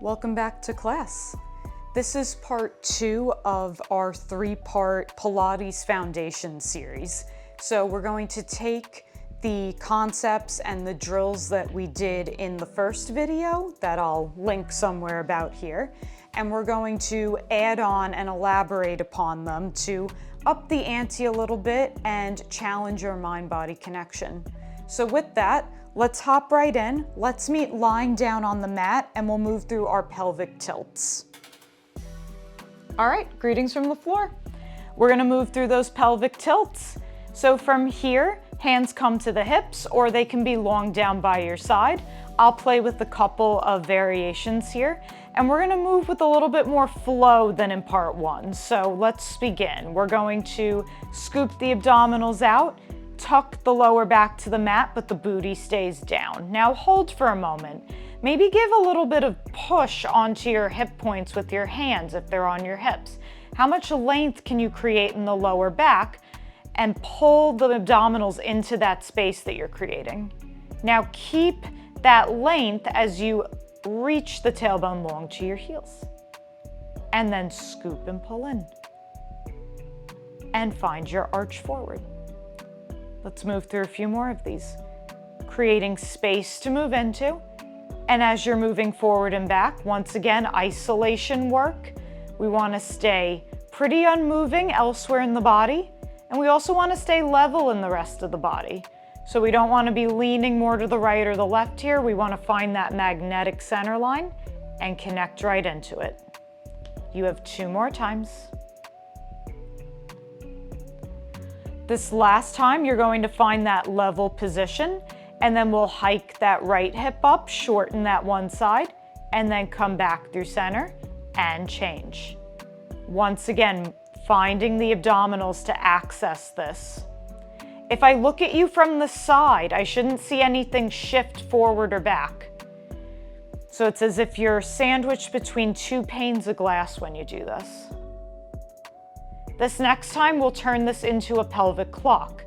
Welcome back to class. This is part 2 of our 3-part Pilates Foundation series. So we're going to take the concepts and the drills that we did in the first video that I'll link somewhere about here, and we're going to add on and elaborate upon them to up the ante a little bit and challenge your mind-body connection. So with that, let's hop right in. Let's meet lying down on the mat and we'll move through our pelvic tilts. All right, greetings from the floor. We're gonna move through those pelvic tilts. So from here, hands come to the hips or they can be long down by your side. I'll play with a couple of variations here and we're gonna move with a little bit more flow than in part 1. So let's begin. We're going to scoop the abdominals out, tuck the lower back to the mat, but the booty stays down. Now hold for a moment. Maybe give a little bit of push onto your hip points with your hands if they're on your hips. How much length can you create in the lower back and pull the abdominals into that space that you're creating? Now keep that length as you reach the tailbone long to your heels. And then scoop and pull in. And find your arch forward. Let's move through a few more of these, creating space to move into. And as you're moving forward and back, once again, isolation work. We want to stay pretty unmoving elsewhere in the body. And we also want to stay level in the rest of the body. So we don't want to be leaning more to the right or the left here. We want to find that magnetic center line and connect right into it. You have 2 more times. This last time, you're going to find that level position, and then we'll hike that right hip up, shorten that one side, and then come back through center and change. Once again, finding the abdominals to access this. If I look at you from the side, I shouldn't see anything shift forward or back. So it's as if you're sandwiched between 2 panes of glass when you do this. This next time, we'll turn this into a pelvic clock.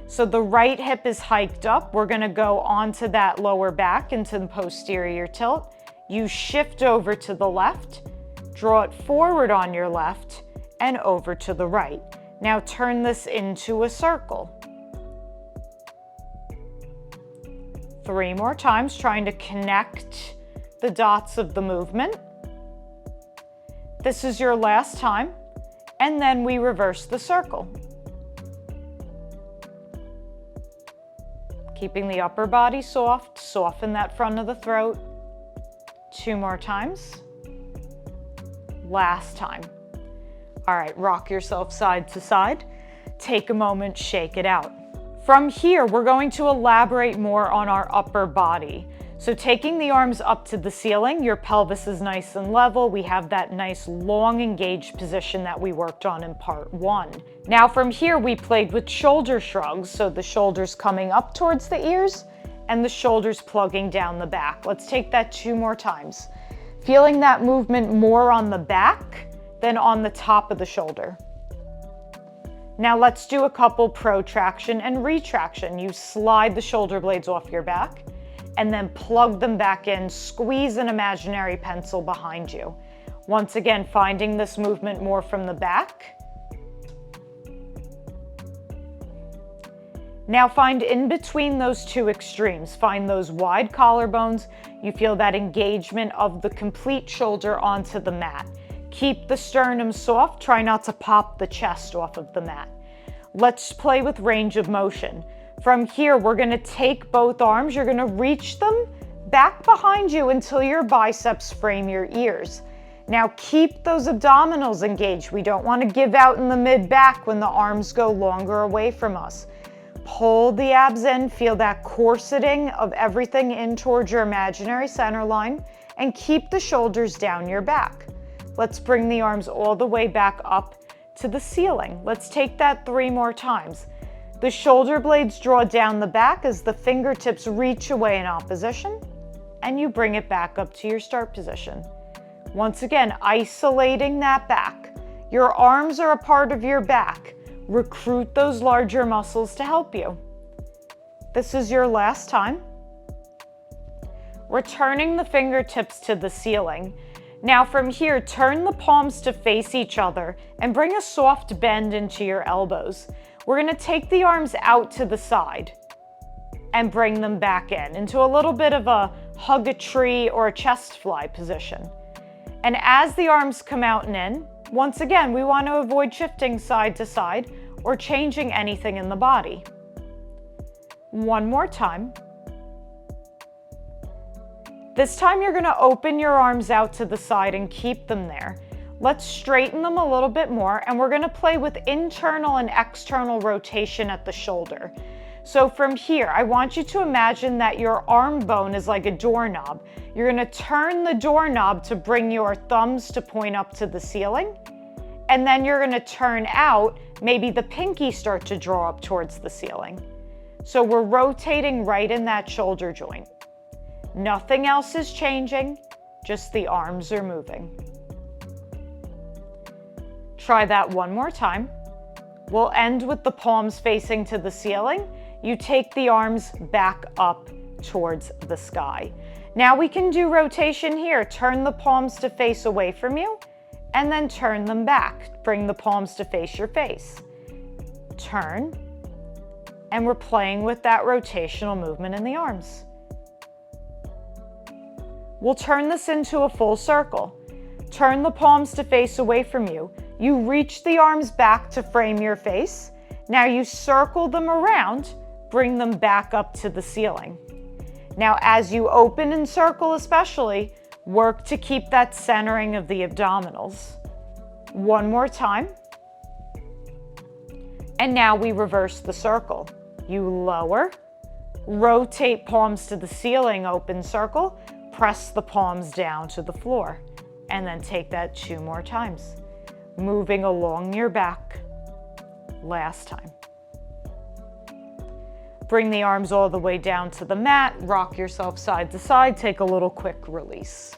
So the right hip is hiked up. We're gonna go onto that lower back into the posterior tilt. You shift over to the left, draw it forward on your left, and over to the right. Now turn this into a circle. 3 more times, trying to connect the dots of the movement. This is your last time. And then we reverse the circle. Keeping the upper body soft, soften that front of the throat. 2 more times. Last time. All right, rock yourself side to side. Take a moment, shake it out. From here, we're going to elaborate more on our upper body. So taking the arms up to the ceiling, your pelvis is nice and level. We have that nice long engaged position that we worked on in part 1. Now from here, we played with shoulder shrugs. So the shoulders coming up towards the ears and the shoulders plugging down the back. Let's take that 2 more times. Feeling that movement more on the back than on the top of the shoulder. Now let's do a couple protraction and retraction. You slide the shoulder blades off your back and then plug them back in, squeeze an imaginary pencil behind you. Once again, finding this movement more from the back. Now find in between those 2 extremes, find those wide collarbones. You feel that engagement of the complete shoulder onto the mat. Keep the sternum soft, try not to pop the chest off of the mat. Let's play with range of motion. From here, we're gonna take both arms, you're gonna reach them back behind you until your biceps frame your ears. Now keep those abdominals engaged. We don't wanna give out in the mid-back when the arms go longer away from us. Pull the abs in, feel that corseting of everything in towards your imaginary center line, and keep the shoulders down your back. Let's bring the arms all the way back up to the ceiling. Let's take that 3 more times. The shoulder blades draw down the back as the fingertips reach away in opposition, and you bring it back up to your start position. Once again, isolating that back. Your arms are a part of your back. Recruit those larger muscles to help you. This is your last time. returning the fingertips to the ceiling. Now from here, turn the palms to face each other and bring a soft bend into your elbows. We're going to take the arms out to the side and bring them back in into a little bit of a hug a tree or a chest fly position. And as the arms come out and in, once again, we want to avoid shifting side to side or changing anything in the body. One more time. This time you're going to open your arms out to the side and keep them there. Let's straighten them a little bit more, and we're going to play with internal and external rotation at the shoulder. So from here, I want you to imagine that your arm bone is like a doorknob. You're going to turn the doorknob to bring your thumbs to point up to the ceiling, and then you're going to turn out, maybe the pinky start to draw up towards the ceiling. So we're rotating right in that shoulder joint. Nothing else is changing, just the arms are moving. Try that one more time. We'll end with the palms facing to the ceiling. You take the arms back up towards the sky. Now we can do rotation here. Turn the palms to face away from you, and then turn them back. Bring the palms to face your face. Turn, and we're playing with that rotational movement in the arms. We'll turn this into a full circle. Turn the palms to face away from you. You reach the arms back to frame your face. Now you circle them around, bring them back up to the ceiling. Now as you open and circle especially, work to keep that centering of the abdominals. One more time. And now we reverse the circle. You lower, rotate palms to the ceiling, open circle, press the palms down to the floor, and then take that 2 more times. Moving along your back. Last time. Bring the arms all the way down to the mat, rock yourself side to side, take a little quick release.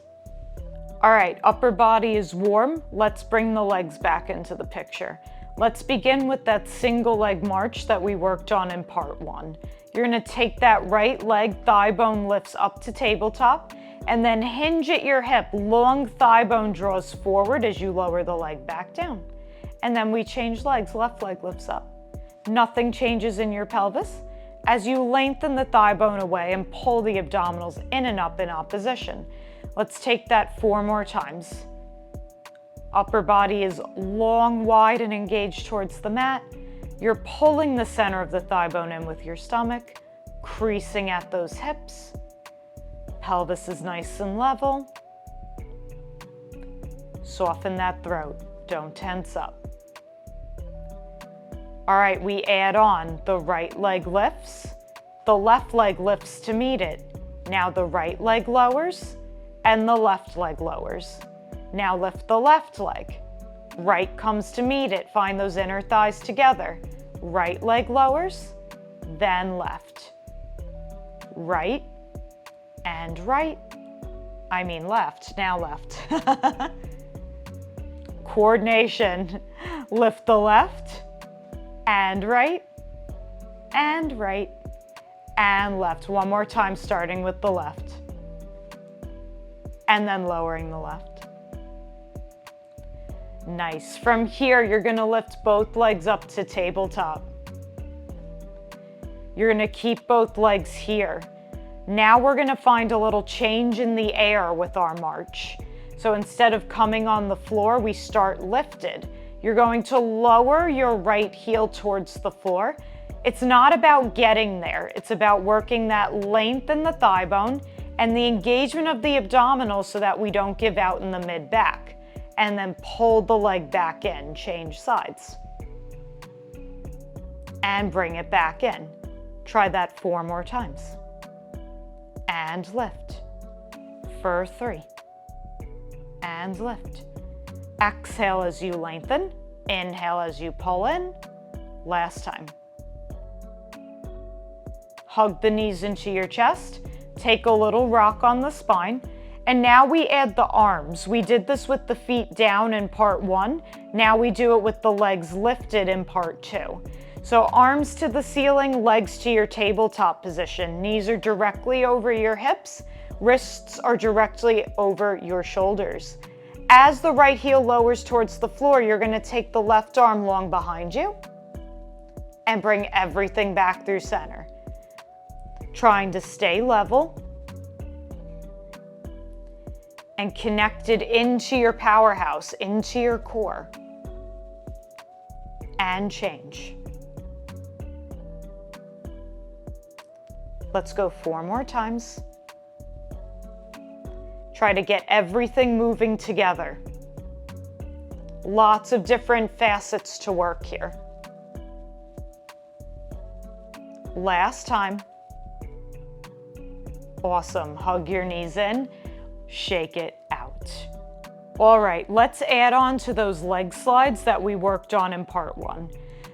All right, upper body is warm. Let's bring the legs back into the picture. Let's begin with that single leg march that we worked on in part 1. You're gonna take that right leg, thigh bone lifts up to tabletop, and then hinge at your hip. Long thigh bone draws forward as you lower the leg back down. And then we change legs, left leg lifts up. Nothing changes in your pelvis as you lengthen the thigh bone away and pull the abdominals in and up in opposition. Let's take that 4 more times. Upper body is long, wide, and engaged towards the mat. You're pulling the center of the thigh bone in with your stomach, creasing at those hips. Pelvis is nice and level. Soften that throat. Don't tense up. All right, we add on the right leg lifts. The left leg lifts to meet it. Now the right leg lowers and the left leg lowers. Now lift the left leg. Right comes to meet it. Find those inner thighs together. Right leg lowers, then left. Right and right. I mean left, now left. Coordination. Lift the left and right and right and left. One more time, starting with the left and then lowering the left. Nice. From here, you're going to lift both legs up to tabletop. You're going to keep both legs here. Now we're going to find a little change in the air with our march. So instead of coming on the floor, we start lifted. You're going to lower your right heel towards the floor. It's not about getting there. It's about working that length in the thigh bone and the engagement of the abdominals so that we don't give out in the mid-back. And then pull the leg back in, change sides. And bring it back in. Try that 4 more times. And lift. For 3. And lift. Exhale as you lengthen. Inhale as you pull in. Last time. Hug the knees into your chest. Take a little rock on the spine. And now we add the arms. We did this with the feet down in part 1. Now we do it with the legs lifted in part 2. So arms to the ceiling, legs to your tabletop position. Knees are directly over your hips. Wrists are directly over your shoulders. As the right heel lowers towards the floor, you're going to take the left arm long behind you and bring everything back through center. Trying to stay level and connected into your powerhouse, into your core. And change. Let's go 4 more times. Try to get everything moving together. Lots of different facets to work here. Last time. Awesome. Hug your knees in, shake it out. All right, let's add on to those leg slides that we worked on in part 1.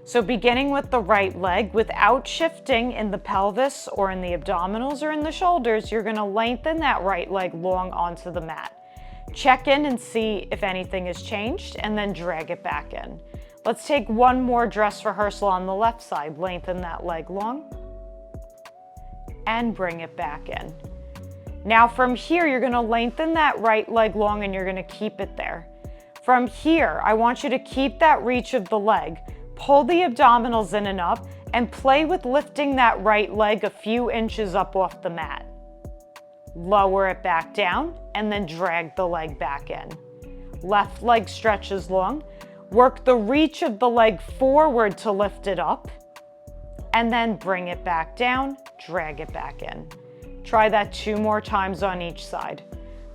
So beginning with the right leg, without shifting in the pelvis or in the abdominals or in the shoulders, you're gonna lengthen that right leg long onto the mat. Check in and see if anything has changed and then drag it back in. Let's take one more dress rehearsal on the left side. Lengthen that leg long and bring it back in. Now from here, you're gonna lengthen that right leg long and you're gonna keep it there. From here, I want you to keep that reach of the leg. Pull the abdominals in and up and play with lifting that right leg a few inches up off the mat. Lower it back down and then drag the leg back in. Left leg stretches long. Work the reach of the leg forward to lift it up and then bring it back down, drag it back in. Try that 2 more times on each side.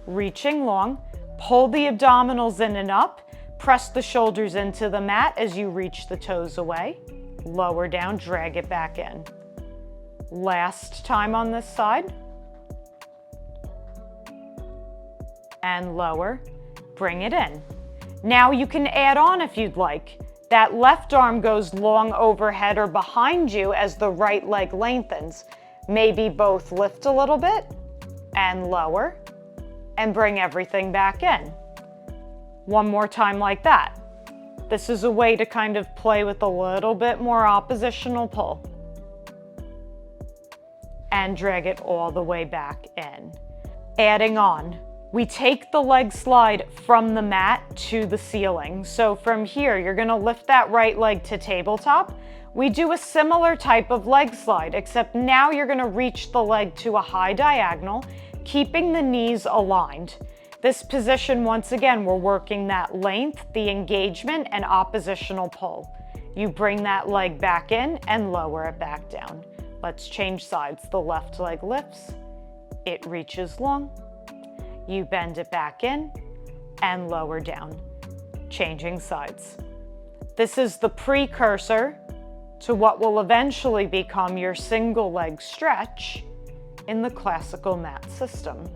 Reaching long, pull the abdominals in and up, press the shoulders into the mat as you reach the toes away. Lower down, drag it back in. Last time on this side. And lower, bring it in. Now you can add on if you'd like. That left arm goes long overhead or behind you as the right leg lengthens. Maybe both lift a little bit and lower and bring everything back in. One more time like that. This is a way to kind of play with a little bit more oppositional pull. And drag it all the way back in. Adding on, we take the leg slide from the mat to the ceiling. So from here, you're gonna lift that right leg to tabletop. We do a similar type of leg slide, except now you're gonna reach the leg to a high diagonal, keeping the knees aligned. This position, once again, we're working that length, the engagement, and oppositional pull. You bring that leg back in and lower it back down. Let's change sides. The left leg lifts, it reaches long. You bend it back in and lower down. Changing sides. This is the precursor to what will eventually become your single leg stretch in the classical mat system.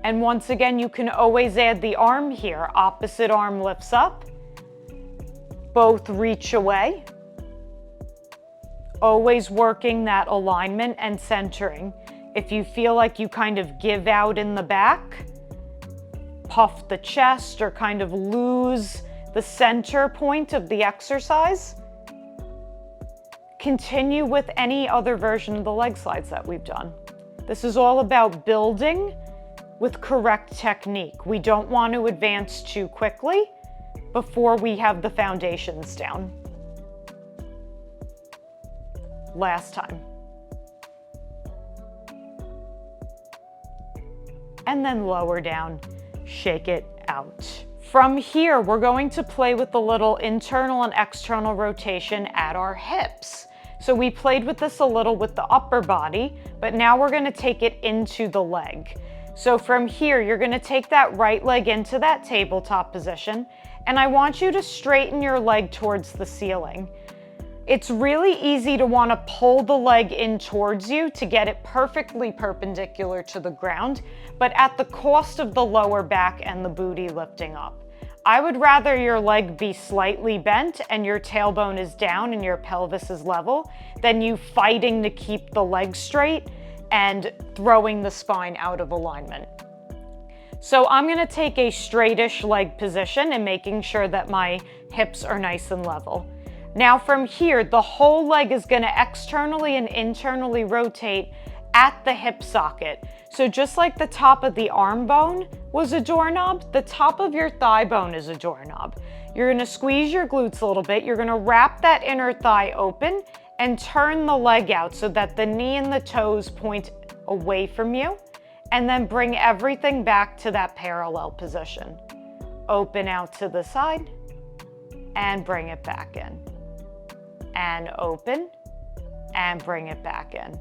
And once again, you can always add the arm here. Opposite arm lifts up, both reach away. Always working that alignment and centering. If you feel like you kind of give out in the back, puff the chest, or kind of lose the center point of the exercise, continue with any other version of the leg slides that we've done. This is all about building with correct technique. We don't want to advance too quickly before we have the foundations down. Last time. And then lower down, shake it out. From here, we're going to play with the little internal and external rotation at our hips. So we played with this a little with the upper body, but now we're gonna take it into the leg. So from here, you're gonna take that right leg into that tabletop position, and I want you to straighten your leg towards the ceiling. It's really easy to want to pull the leg in towards you to get it perfectly perpendicular to the ground, but at the cost of the lower back and the booty lifting up. I would rather your leg be slightly bent and your tailbone is down and your pelvis is level than you fighting to keep the leg straight and throwing the spine out of alignment. So I'm going to take a straightish leg position and making sure that my hips are nice and level. Now from here, the whole leg is going to externally and internally rotate at the hip socket. So just like the top of the arm bone was a doorknob, the top of your thigh bone is a doorknob. You're going to squeeze your glutes a little bit. You're going to wrap that inner thigh open and turn the leg out so that the knee and the toes point away from you, and then bring everything back to that parallel position. Open out to the side and bring it back in. And open and bring it back in.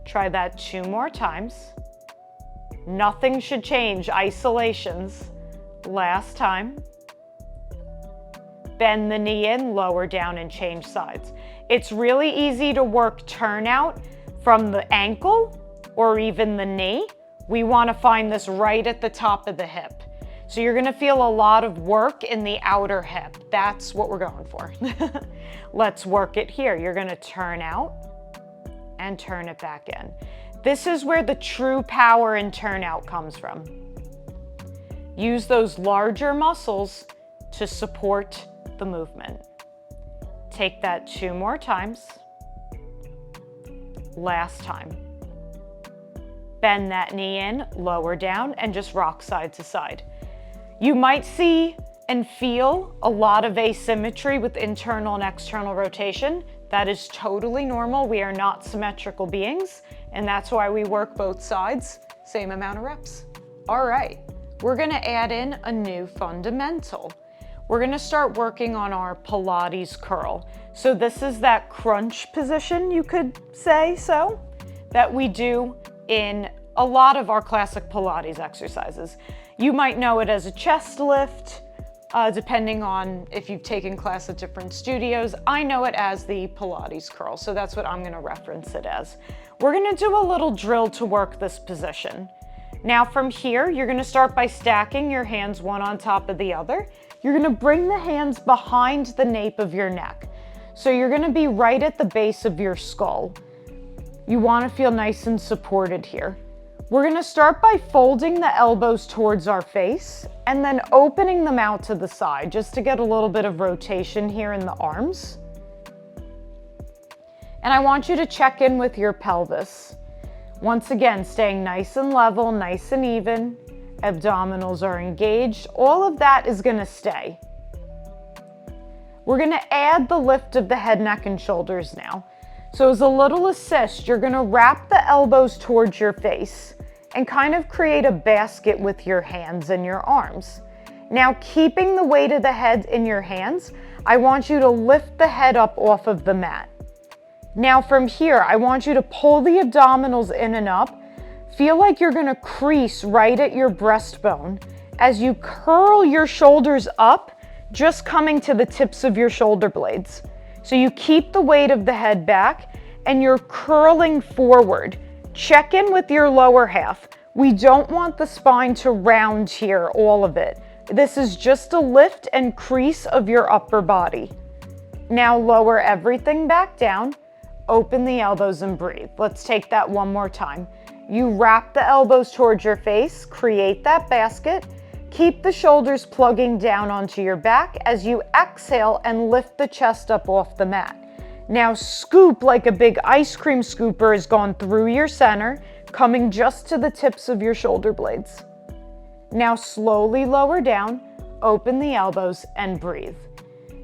Try that 2 more times. Nothing should change, isolations. Last time. Bend the knee in, lower down, and change sides. It's really easy to work turnout from the ankle or even the knee. We want to find this right at the top of the hip. So you're going to feel a lot of work in the outer hip. That's what we're going for. Let's work it here. You're going to turn out and turn it back in. This is where the true power in turnout comes from. Use those larger muscles to support the movement. Take that 2 more times. Last time. Bend that knee in, lower down, and just rock side to side. You might see and feel a lot of asymmetry with internal and external rotation. That is totally normal. We are not symmetrical beings, and that's why we work both sides, same amount of reps. All right, we're gonna add in a new fundamental. We're gonna start working on our Pilates curl. So this is that crunch position, you could say so, that we do in a lot of our classic Pilates exercises. You might know it as a chest lift, depending on if you've taken class at different studios. I know it as the Pilates curl, so that's what I'm gonna reference it as. We're gonna do a little drill to work this position. Now from here, you're gonna start by stacking your hands one on top of the other. You're gonna bring the hands behind the nape of your neck. So you're gonna be right at the base of your skull. You wanna feel nice and supported here. We're gonna start by folding the elbows towards our face and then opening them out to the side just to get a little bit of rotation here in the arms. And I want you to check in with your pelvis. Once again, staying nice and level, nice and even. Abdominals are engaged. All of that is gonna stay. We're gonna add the lift of the head, neck, and shoulders now. So as a little assist, you're gonna wrap the elbows towards your face and kind of create a basket with your hands and your arms. Now, keeping the weight of the head in your hands, I want you to lift the head up off of the mat. Now from here, I want you to pull the abdominals in and up. Feel like you're gonna crease right at your breastbone as you curl your shoulders up, just coming to the tips of your shoulder blades. So you keep the weight of the head back and you're curling forward. Check in with your lower half. We don't want the spine to round here, all of it. This is just a lift and crease of your upper body. Now lower everything back down, open the elbows and breathe. Let's take that one more time. You wrap the elbows towards your face, create that basket, keep the shoulders plugging down onto your back as you exhale and lift the chest up off the mat. Now scoop like a big ice cream scooper has gone through your center, coming just to the tips of your shoulder blades. Now slowly lower down, open the elbows and breathe.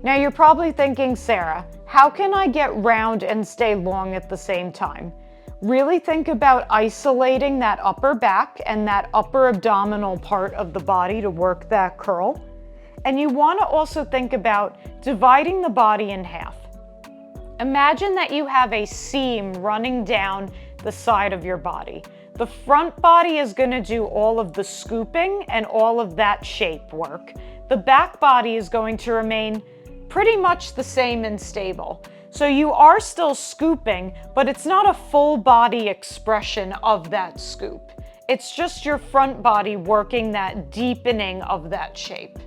Now you're probably thinking, Sarah, how can I get round and stay long at the same time? Really think about isolating that upper back and that upper abdominal part of the body to work that curl. And you want to also think about dividing the body in half. Imagine that you have a seam running down the side of your body. The front body is going to do all of the scooping and all of that shape work. The back body is going to remain pretty much the same and stable. So you are still scooping, but it's not a full body expression of that scoop. It's just your front body working that deepening of that shape.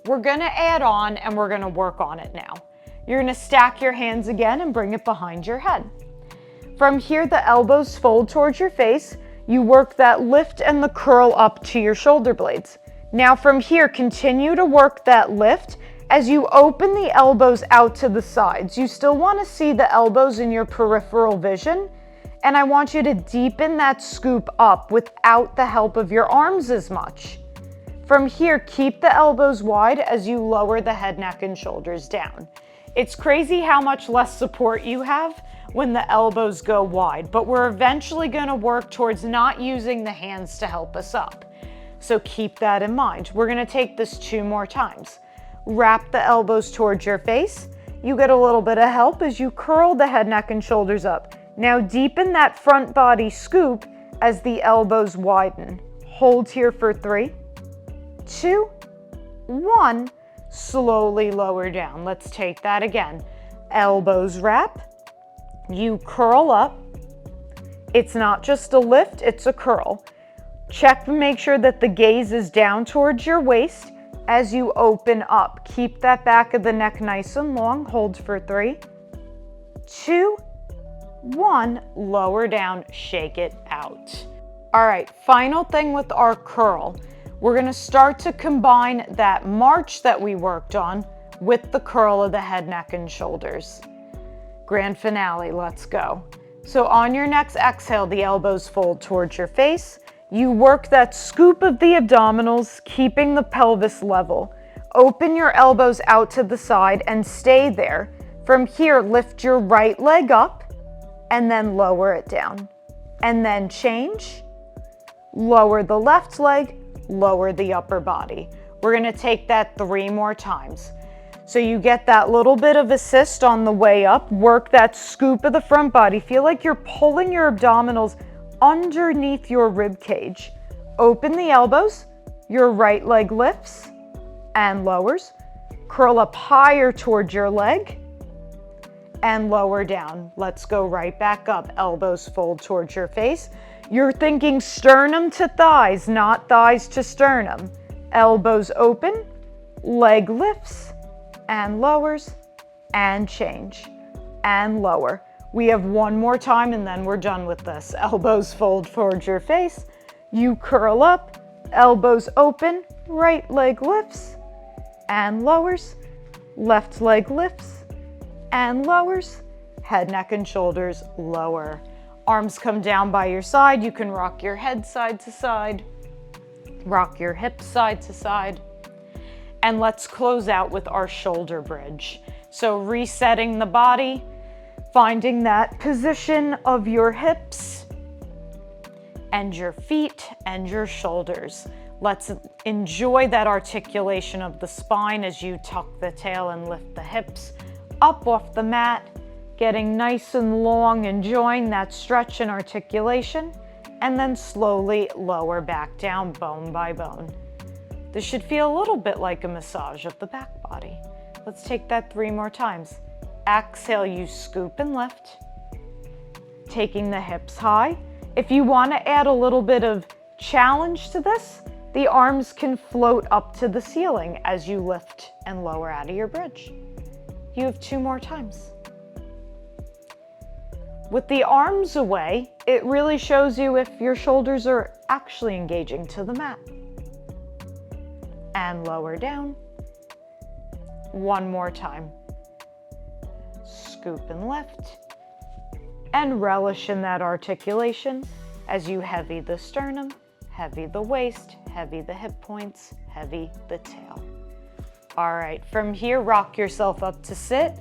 We're gonna add on and we're gonna work on it now. You're gonna stack your hands again and bring it behind your head. From here, the elbows fold towards your face. You work that lift and the curl up to your shoulder blades. Now from here, continue to work that lift As you open the elbows out to the sides, you still want to see the elbows in your peripheral vision, and I want you to deepen that scoop up without the help of your arms as much. From here, keep the elbows wide as you lower the head, neck, and shoulders down. It's crazy how much less support you have when the elbows go wide, but we're eventually going to work towards not using the hands to help us up. So keep that in mind. We're going to take this 2 more times. Wrap the elbows towards your face. You get a little bit of help as you curl the head, neck, and shoulders up. Now deepen that front body scoop as the elbows widen. Hold here for 3, 2, 1. Slowly lower down. Let's take that again. Elbows wrap. You curl up. It's not just a lift, it's a curl. Check to make sure that the gaze is down towards your waist as you open up. Keep that back of the neck nice and long. Hold for 3, 2, 1, lower down, shake it out. All right, final thing with our curl. We're gonna start to combine that march that we worked on with the curl of the head, neck, and shoulders. Grand finale, let's go. So on your next exhale, the elbows fold towards your face. You work that scoop of the abdominals, keeping the pelvis level. Open your elbows out to the side and stay there. From here, lift your right leg up and then lower it down. And then change, lower the left leg, lower the upper body. We're gonna take that 3 more times. So you get that little bit of assist on the way up, work that scoop of the front body. Feel like you're pulling your abdominals underneath your rib cage. Open the elbows, your right leg lifts and lowers. Curl up higher towards your leg and lower down. Let's go right back up. Elbows fold towards your face. You're thinking sternum to thighs, not thighs to sternum. Elbows open, leg lifts and lowers and change and lower. We have 1 more time and then we're done with this. Elbows fold towards your face. You curl up, elbows open, right leg lifts and lowers, left leg lifts and lowers, head, neck, and shoulders lower. Arms come down by your side. You can rock your head side to side, rock your hips side to side. And let's close out with our shoulder bridge. So resetting the body, finding that position of your hips and your feet and your shoulders. Let's enjoy that articulation of the spine as you tuck the tail and lift the hips up off the mat, getting nice and long, enjoying that stretch and articulation, and then slowly lower back down bone by bone. This should feel a little bit like a massage of the back body. Let's take that 3 more times. Exhale, you scoop and lift, taking the hips high. If you want to add a little bit of challenge to this, the arms can float up to the ceiling as you lift and lower out of your bridge. You have 2 more times. With the arms away, it really shows you if your shoulders are actually engaging to the mat. And lower down. 1 more time. Scoop and lift. And relish in that articulation as you heavy the sternum, heavy the waist, heavy the hip points, heavy the tail. All right, from here, rock yourself up to sit,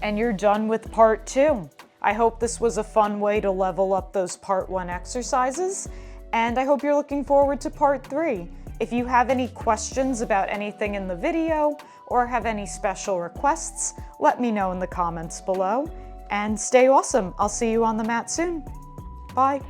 and you're done with part 2. I hope this was a fun way to level up those part 1 exercises, and I hope you're looking forward to part 3. If you have any questions about anything in the video or have any special requests, let me know in the comments below, and stay awesome. I'll see you on the mat soon. Bye.